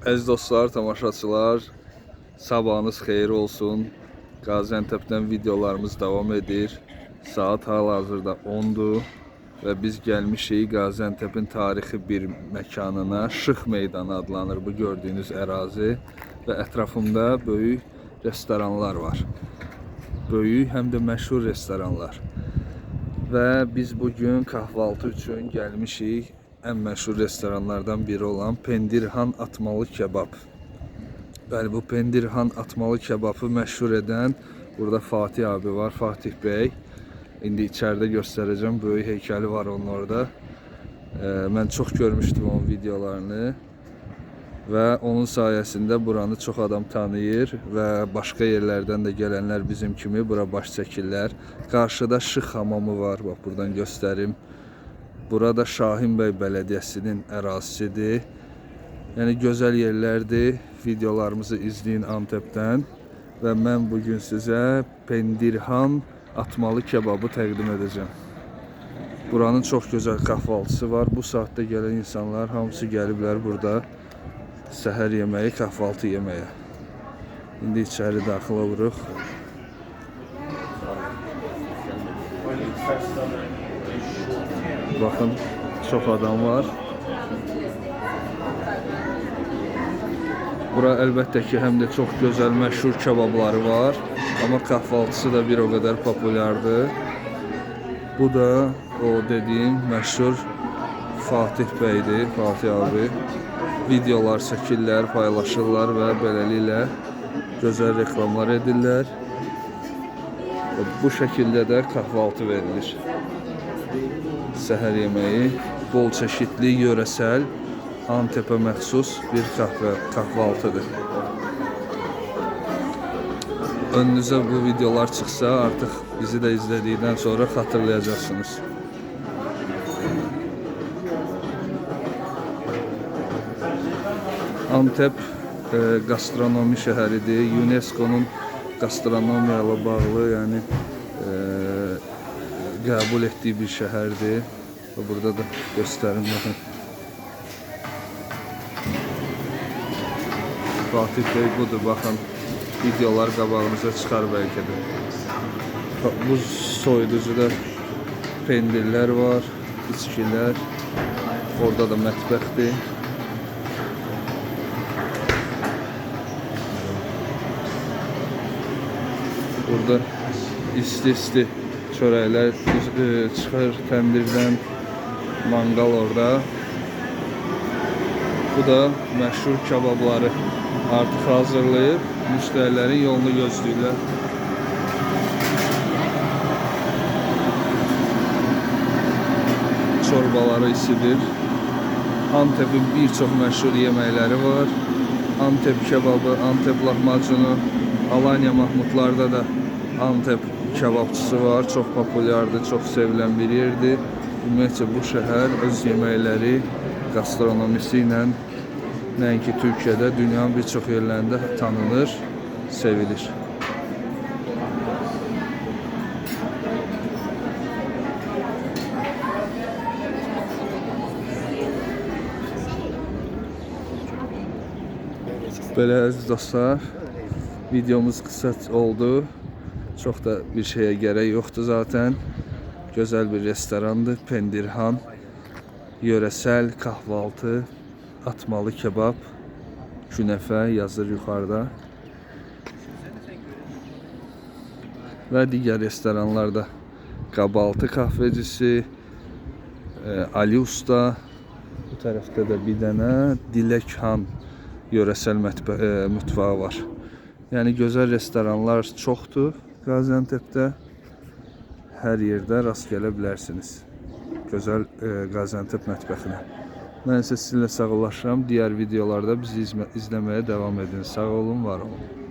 Əziz dostlar, tamaşaçılar, sabahınız xeyir olsun. Gaziantep'ten videolarımız devam edir. Saat hal-hazırda 10'dur və biz gəlmişik Gaziantep'in tarixi bir məkanına. Şıx Meydanı adlanır bu gördüyünüz ərazi və ətrafında böyük restoranlar var. Böyük, həm də məşhur restoranlar. Və biz bugün kahvaltı üçün gəlmişik ən məşhur restoranlardan biri olan Pendirhan Atmalı Kebab. Bəli, bu Pendirhan Atmalı Kebabı məşhur edən burada Fatih abi var, Fatih Bey. İndi içeride göstereceğim, böyük heykeli var onun orada. Mən çox görmüşdüm onun videolarını və onun sayəsində buranı çox adam tanıyır və başqa yerlərdən də gələnlər bizim kimi bura baş çəkirlər. Qarşıda Şıx hamamı var, bax buradan göstərim. Burada Şahin Bəy Bələdiyyəsinin ərazisidir. Yəni gözəl yerlərdir. Videolarımızı izləyin Antep'dən və mən bugün sizə Pendirhan Atmalı Kebabı təqdim edəcəm. Buranın çox gözəl kahvaltısı var. Bu saatdə gələn insanlar hamısı gəliblər burada səhər yeməyi, kahvaltı yeməyə. İndi içəri daxil oluruq. Baxın, çox adam var. Bura əlbəttə ki, həm də çox gözəl, məşhur kebabları var. Amma kahvaltısı da bir o qədər populyardır. Bu da o dediyim məşhur Fatih Beydir, Fatih abi. Videolar çəkirlər, paylaşırlar və beləliklə gözəl reklamlar edirlər. Bu şəkildə də kahvaltı verilir. Səhər yeməyi, bol çeşitli, yöresel, Antep'e məxsus bir kahvaltıdır. Önünüze bu videolar çıksa artık bizi de izledikten sonra hatırlayacaksınız. Antep gastronomi şəhəridir. UNESCO'nun gastronomiya ilə bağlı, yəni qəbul etdiyi bir şəhərdir. Burada da göstərim baxın. Fatih Bey budur, baxın. Videolar qabağınıza çıxar bəlkə də. Bu soyuducuda pendirlər var, içkilər. Orada da mətbəxdir. Burada isti çörəklər çıxır təndirdən, mangal orada. Bu da məşhur kebabları artıq hazırlayıb müştərilərin yolunu gözləyirlər. Çorbaları isidir. Antep'in bir çox məşhur yeməkləri var. Antep kebabı, Antep lahmacunu, Alanya Mahmudlarda da Antep kebabçısı var. Çox populyardır, çox sevilən bir yerdir. Ümumiyyətcə bu şəhər öz yeməkləri, gastronomisi ilə nəinki Türkiyədə, dünyanın bir çox yerlərində tanınır, sevilir. Belə əziz dostlar, videomuz qısa oldu. Çox da bir şeyə gərək yoxdur zaten. Gözəl bir restorandır, Pendirhan. Yöresel kahvaltı, atmalı kebab, künefe yazır yukarıda. Ve diğer restoranlarda Qabaltı kahvecisi, Ali Usta, bu tarafta da bir dənə Dilek Han yöresel mutfağı var. Yani güzel restoranlar çoxdur Gaziantep'te. Hər yerdə rast gələ bilərsiniz. Gözəl Gaziantep mətbəxinə. Mən isə sizinlə sağollaşıram. Diğer videolarda bizi izləməyə devam edin. Sağ olun, var olun.